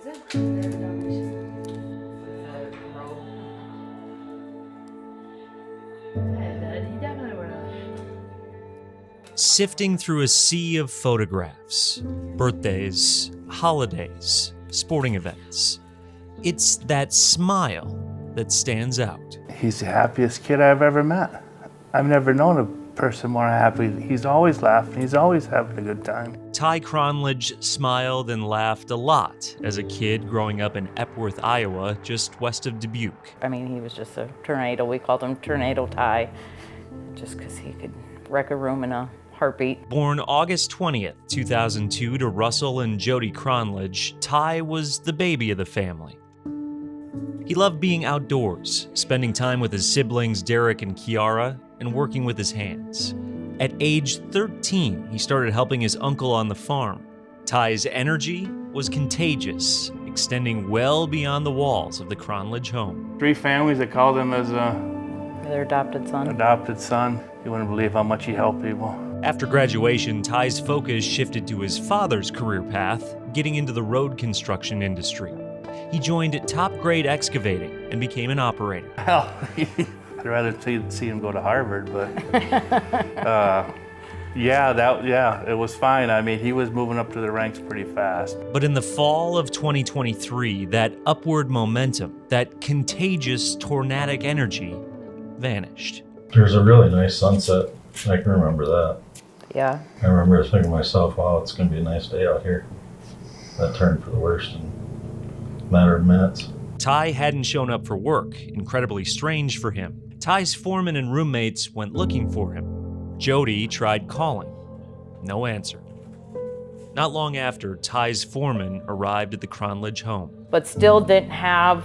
Is it? There's no he definitely would have. Sifting through a sea of photographs, birthdays, holidays, sporting events, it's that smile that stands out. He's the happiest kid I've ever met. I've never known a person more happy. He's always laughing. He's always having a good time. Ty Kronlage smiled and laughed a lot as a kid growing up in Epworth, Iowa, just west of Dubuque. I mean, he was just a tornado. We called him Tornado Ty, just because he could wreck a room in a heartbeat. Born August 20th, 2002 to Russell and Jodi Kronlage, Ty was the baby of the family. He loved being outdoors, spending time with his siblings Derek and Kiara, and working with his hands. At age 13, he started helping his uncle on the farm. Ty's energy was contagious, extending well beyond the walls of the Kronlage home. 3 families that called him as Their adopted son. adopted son. You wouldn't believe how much he helped people. After graduation, Ty's focus shifted to his father's career path, getting into the road construction industry. He joined Top Grade Excavating and became an operator. Hell, I'd rather see him go to Harvard, but it was fine. I mean, he was moving up to the ranks pretty fast. But in the fall of 2023, that upward momentum, that contagious tornadic energy, vanished. There's a really nice sunset. I can remember that. Yeah. I remember thinking to myself, wow, it's going to be a nice day out here. That turned for the worst in a matter of minutes. Ty hadn't shown up for work, incredibly strange for him. Ty's foreman and roommates went looking for him. Jodi tried calling. No answer. Not long after, Ty's foreman arrived at the Kronlage home. But still didn't have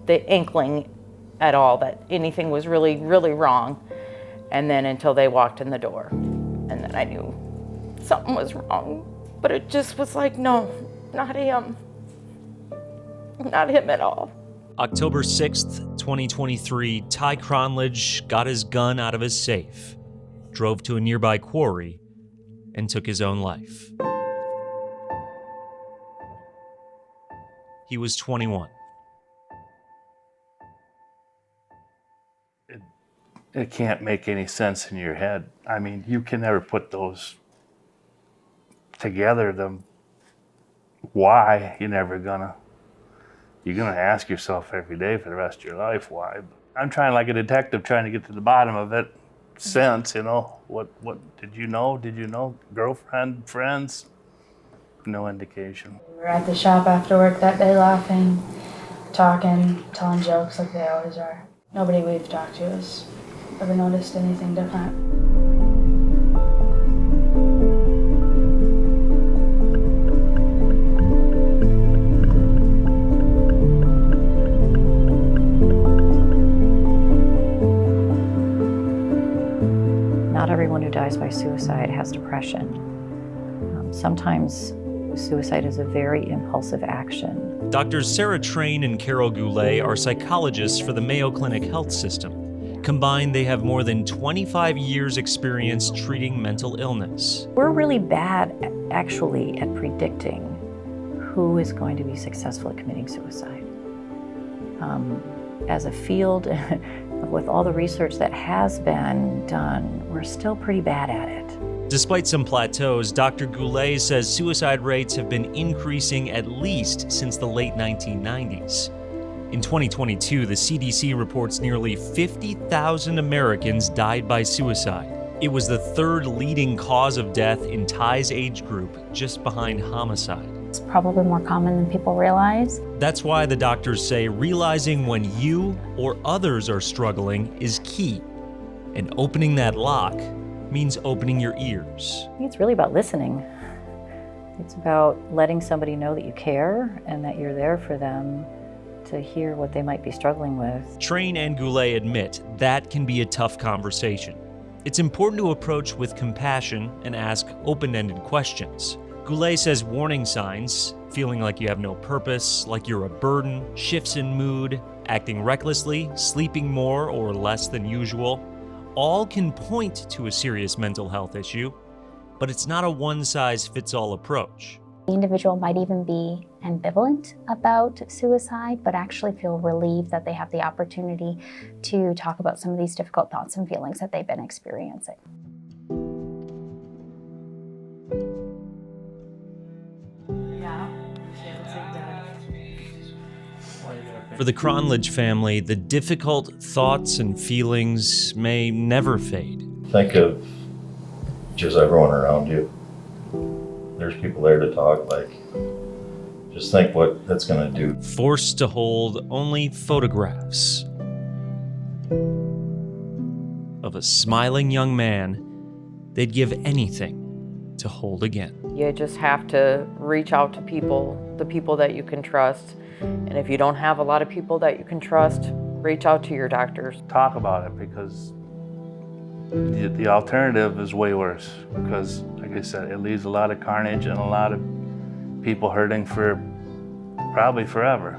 the inkling at all that anything was really, really wrong. And then until they walked in the door. And then I knew something was wrong. But it just was like, no, not him. Not him at all. October 6th, 2023, Ty Kronlage got his gun out of his safe, drove to a nearby quarry, and took his own life. He was 21. It can't make any sense in your head. I mean, you can never put those together. Why? You're gonna ask yourself every day for the rest of your life, why? I'm trying like a detective trying to get to the bottom of it. Since, what did you know? Did you know? Girlfriend, friends? No indication. We were at the shop after work that day laughing, talking, telling jokes like they always are. Nobody we've talked to has ever noticed anything different. Not everyone who dies by suicide has depression. Sometimes suicide is a very impulsive action. Doctors Sarah Train and Carol Goulet are psychologists for the Mayo Clinic Health System. Combined, they have more than 25 years' experience treating mental illness. We're really bad, actually, at predicting who is going to be successful at committing suicide. As a field, with all the research that has been done, we're still pretty bad at it. Despite some plateaus, Dr. Goulet says suicide rates have been increasing at least since the late 1990s. In 2022, the CDC reports nearly 50,000 Americans died by suicide. It was the third leading cause of death in Ty's age group, just behind homicide. It's probably more common than people realize. That's why the doctors say realizing when you or others are struggling is key. And opening that lock means opening your ears. It's really about listening. It's about letting somebody know that you care and that you're there for them to hear what they might be struggling with. Train and Goulet admit that can be a tough conversation. It's important to approach with compassion and ask open-ended questions. Goulet says warning signs, feeling like you have no purpose, like you're a burden, shifts in mood, acting recklessly, sleeping more or less than usual, all can point to a serious mental health issue, but it's not a one-size-fits-all approach. The individual might even be ambivalent about suicide, but actually feel relieved that they have the opportunity to talk about some of these difficult thoughts and feelings that they've been experiencing. For the Kronlage family, the difficult thoughts and feelings may never fade. Think of just everyone around you. There's people there to talk, like, just think what that's gonna do. Forced to hold only photographs of a smiling young man they'd give anything to hold again. You just have to reach out to people, the people that you can trust. And if you don't have a lot of people that you can trust, reach out to your doctors. Talk about it, because the alternative is way worse, because like I said, it leaves a lot of carnage and a lot of people hurting for probably forever.